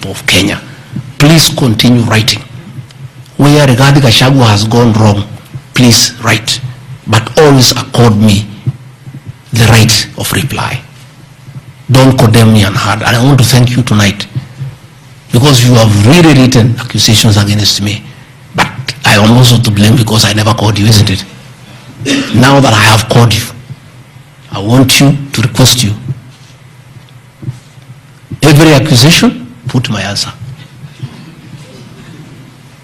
people of Kenya, please continue writing. Where regarding Gachagua has gone wrong, please write. But always accord me the right of reply. Don't condemn me unheard. And I want to thank you tonight, because you have really written accusations against me. But I am also to blame because I never called you, isn't it? Now that I have called you, I want you to request you. Every accusation, put my answer.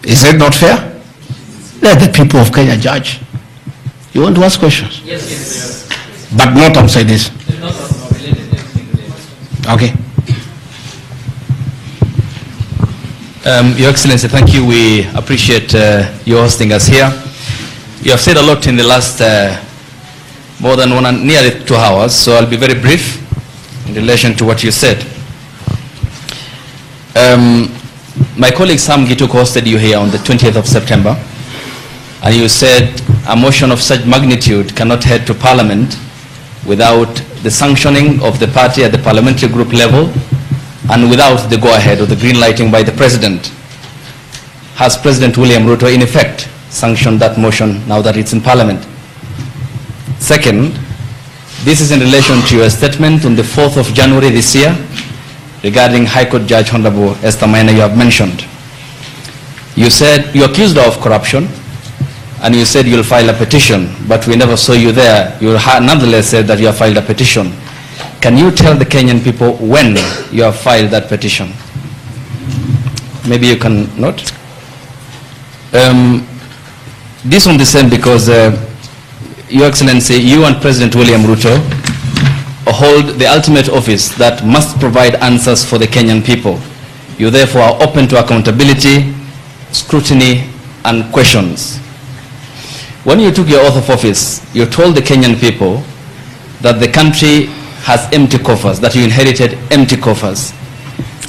Is that not fair? Let the people of Kenya judge. You want to ask questions? Yes, yes. But not outside this. Okay. Your Excellency, thank you. We appreciate you hosting us here. You have said a lot in the last more than nearly 2 hours, so I'll be very brief in relation to what you said. My colleague Sam Gituk hosted you here on the 20th of September, and you said a motion of such magnitude cannot head to Parliament without the sanctioning of the party at the parliamentary group level and without the go-ahead or the green lighting by the President. Has President William Ruto in effect sanctioned that motion now that it's in Parliament? Second, this is in relation to your statement on the 4th of January this year regarding High Court Judge Honorable Esther Maina you have mentioned. You said you accused her of corruption, and you said you'll file a petition, but we never saw you there. You nonetheless said that you have filed a petition. Can you tell the Kenyan people when you have filed that petition? Maybe you can not. This one the same because Your Excellency, you and President William Ruto hold the ultimate office that must provide answers for the Kenyan people. You therefore are open to accountability, scrutiny, and questions. When you took your oath of office, you told the Kenyan people that the country has empty coffers, that you inherited empty coffers.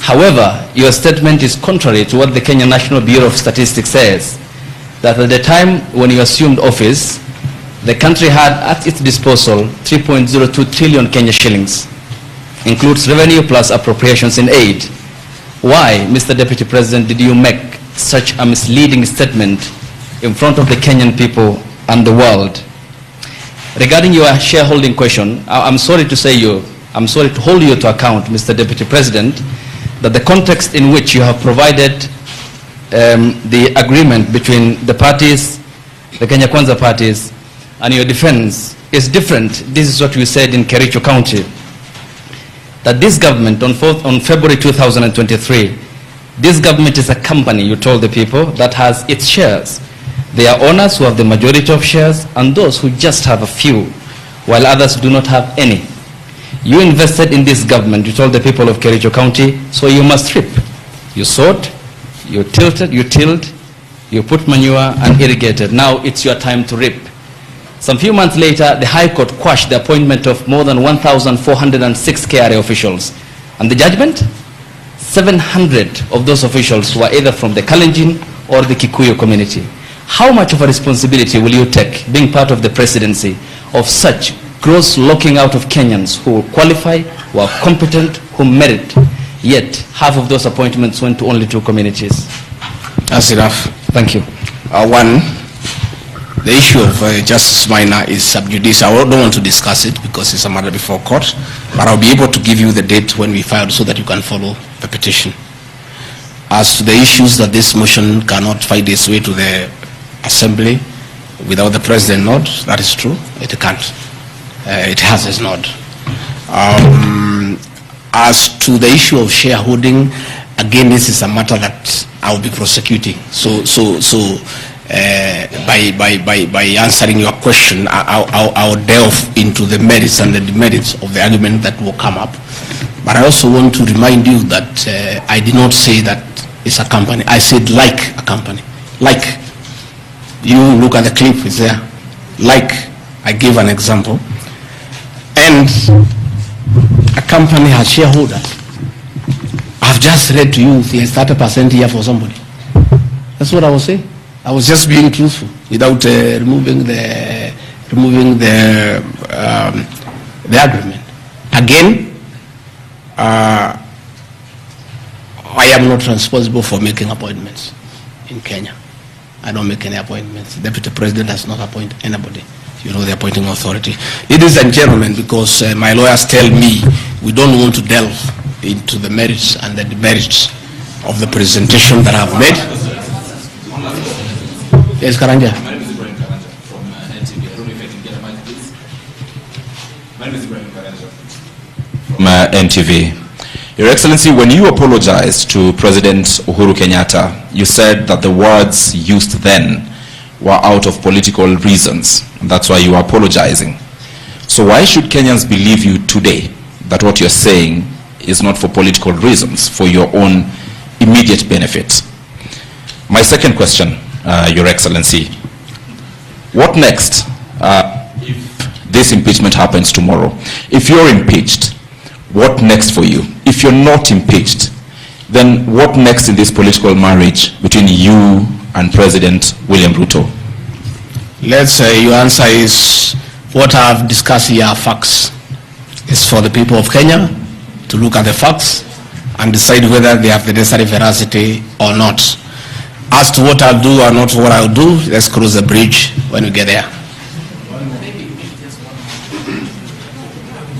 However, your statement is contrary to what the Kenya National Bureau of Statistics says, that at the time when you assumed office, the country had at its disposal 3.02 trillion Kenya shillings, includes revenue plus appropriations in aid. Why, Mr. Deputy President, did you make such a misleading statement in front of the Kenyan people and the world? Regarding your shareholding question, I'm sorry to hold you to account, Mr. Deputy President, that the context in which you have provided the agreement between the parties, the Kenya Kwanza parties, and your defense is different. This is what we said in Kericho County, that this government on February 2023, this government is a company, you told the people, that has its shares. There are owners who have the majority of shares and those who just have a few, while others do not have any. You invested in this government, you told the people of Kericho County, so you must reap. You sowed, you tilted, you tilled, you put manure and irrigated. Now it's your time to reap. Some few months later, the High Court quashed the appointment of more than 1,406 KRA officials. And the judgment? 700 of those officials were either from the Kalenjin or the Kikuyu community. How much of a responsibility will you take, being part of the presidency, of such gross locking out of Kenyans who qualify, who are competent, who merit, yet half of those appointments went to only 2 communities? That's enough. Thank you. One, the issue of Justice Maina is sub judice. I don't want to discuss it because it's a matter before court, but I'll be able to give you the date when we filed so that you can follow the petition. As to the issues that this motion cannot find its way to the Assembly without the President nod, that is true. It can't. It has its nod. As to the issue of shareholding, again, this is a matter that I'll be prosecuting. By answering your question, I'll delve into the merits and the demerits of the argument that will come up. But I also want to remind you that I did not say that it's a company. I said like a company. Like, you look at the clip, it's there. Like, I gave an example. And a company has shareholders. I've just read to you there's 30% here for somebody. That's what I was saying. I was just being truthful without removing the agreement. Again, I am not responsible for making appointments in Kenya. I don't make any appointments. The Deputy President does not appoint anybody. You know, the appointing authority. Ladies and gentlemen, because my lawyers tell me we don't want to delve into the merits and the demerits of the presentation that I've made. Yes, Karanja. My name is Ibrahim Karanja from NTV. I don't know if I can get a mic, please. My name is Ibrahim Karanja from NTV. Your Excellency, when you apologized to President Uhuru Kenyatta, you said that the words used then were out of political reasons, and that's why you are apologizing. So why should Kenyans believe you today that what you're saying is not for political reasons, for your own immediate benefit? My second question, Your Excellency, what next if this impeachment happens tomorrow? If you're impeached, what next for you? If you're not impeached, then what next in this political marriage between you and President William Ruto? Let's say your answer is what I've discussed here are facts. It's for the people of Kenya to look at the facts and decide whether they have the necessary veracity or not. As to what I'll do or not what I'll do, let's cross the bridge when we get there.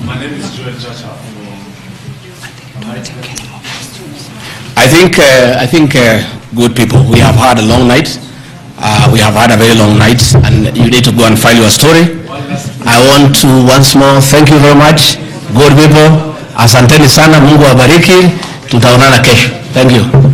My name is Gachagua. I think good people, we have had a long night. We have had a very long night, and you need to go and file your story. I want to once more thank you very much. Good people, asanteni sana, Mungu awabariki. Tutaonana kesho. Thank you.